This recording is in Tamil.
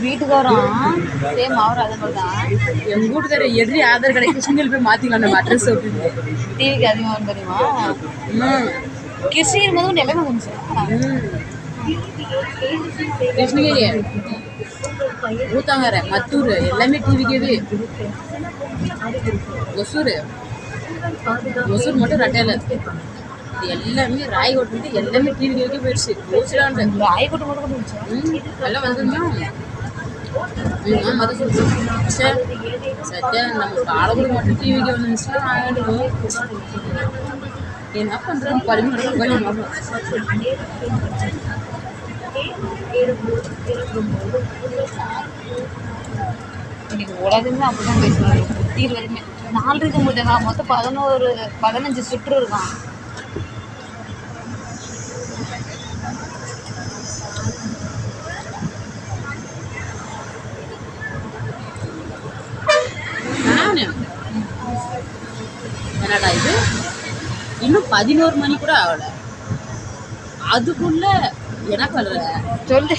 வீட்டுக்காரன் சேம் அவர் அதே மாதிரி தான். எங்க வீட்டுக்கார எதிரி ஆதார் கடை கிருஷ்ணகிரி போய் மாத்திக்கலாம் நம்ம அட்ரஸ் டிவிக்கு அதிகமாக வரும் தெரியுமா? கிருஷ்ணகிரி முதல் எல்லாமே வந்துச்சு. கிருஷ்ணகிரி ஊத்தாங்கரை மத்தூர் எல்லாமே டிவிக்கவே. ஒசூர் மட்டும் ரெட்டையில எல்லாமே ராயகோட்டு எல்லாமே டிவிக்கே போயிடுச்சு. ராயகோட்டு மட்டும் வந்துச்சு எல்லாம் வந்துருந்தோம். சத்தியா நம்ம காலக்குடி மட்டும் டிவிக்கு வந்துச்சுன்னா ஆகிடுவோம். என்ன பண்றோம்? 13 இன்னைக்கு உலகமே அப்படிதான் பேசுவாங்க. புத்தியில் வரைக்குமே 4 இருக்க முடியாதா? மொத்தம் 15 சுற்று இருக்கான். என்னடா இது இன்னும் 11 மணி கூட ஆகல. அதுக்குள்ள என்ன பண்ற சொல்லு.